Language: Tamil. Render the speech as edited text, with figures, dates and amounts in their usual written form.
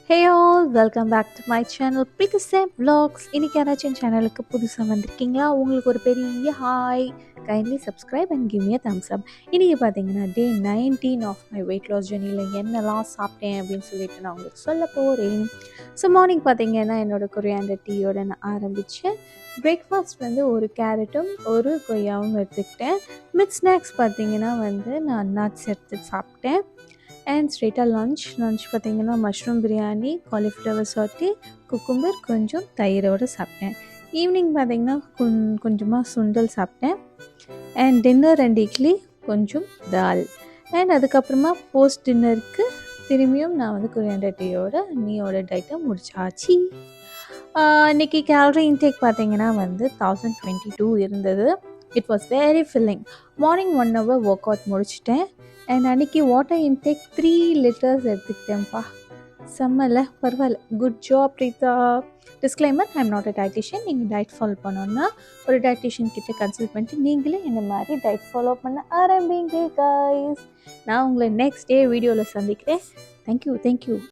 Hey all, welcome back to my channel Preeti Sam Vlogs. இன்னைக்கு யாராச்சும் என் சேனலுக்கு புதுசாக வந்திருக்கீங்களா? உங்களுக்கு ஒரு பெரிய hi. Kindly subscribe and give me a thumbs up. இன்றைக்கி பார்த்தீங்கன்னா டே 19 ஆஃப் மை வெயிட் லாஸ் ஜர்னியில் என்னெல்லாம் சாப்பிட்டேன் அப்படின்னு சொல்லிட்டு நான் உங்களுக்கு சொல்ல போகிறேன். ஸோ மார்னிங் பார்த்தீங்கன்னா என்னோட கொரியாண்டர் டீயோட நான் ஆரம்பித்தேன். பிரேக்ஃபாஸ்ட் வந்து ஒரு கேரட்டும் ஒரு கொய்யாவும் எடுத்துக்கிட்டேன். மிட் ஸ்நாக்ஸ் பார்த்தீங்கன்னா நான் நட்ஸ் எடுத்து சாப்பிட்டேன். அண்ட் ஸ்ட்ரெயிட்டாக லன்ச் பார்த்திங்கன்னா மஷ்ரூம் பிரியாணி, காலிஃப்ளவர் சாட்டே, குக்கும்பர், கொஞ்சம் தயிரோடு சாப்பிட்டேன். ஈவினிங் பார்த்திங்கன்னா கொஞ்சமாக சுண்டல் சாப்பிட்டேன். அண்ட் டின்னர் 2 இட்லி, கொஞ்சம் தால். அண்ட் அதுக்கப்புறமா போஸ்ட் டின்னருக்கு திரும்பியும் நான் கொரியாண்டர் டீயோட நீயோட டயட்டை முடிச்சாச்சு. இன்றைக்கி கேலரி இன்டேக் பார்த்திங்கன்னா 1022 இருந்தது. It was very filling. Morning 1 hour work out முடிச்சிட்டேன். அண்ட் அன்றைக்கி வாட்டர் இன்டேக் 3 liters எடுத்துக்கிட்டேன்ப்பா. செம்மல்ல, பரவாயில்ல. Good job Preetha. Disclaimer, I am not a dietitian. நீங்கள் டயட் ஃபாலோ பண்ணோன்னா ஒரு டயட்டிஷியன் கிட்டே கன்சல்ட் பண்ணிட்டு நீங்களே இந்த மாதிரி டயட் ஃபாலோ பண்ண ஆரம்பிங்க கைஸ். நான் உங்களை நெக்ஸ்ட் டே வீடியோவில் சந்திக்கிறேன். தேங்க்யூ.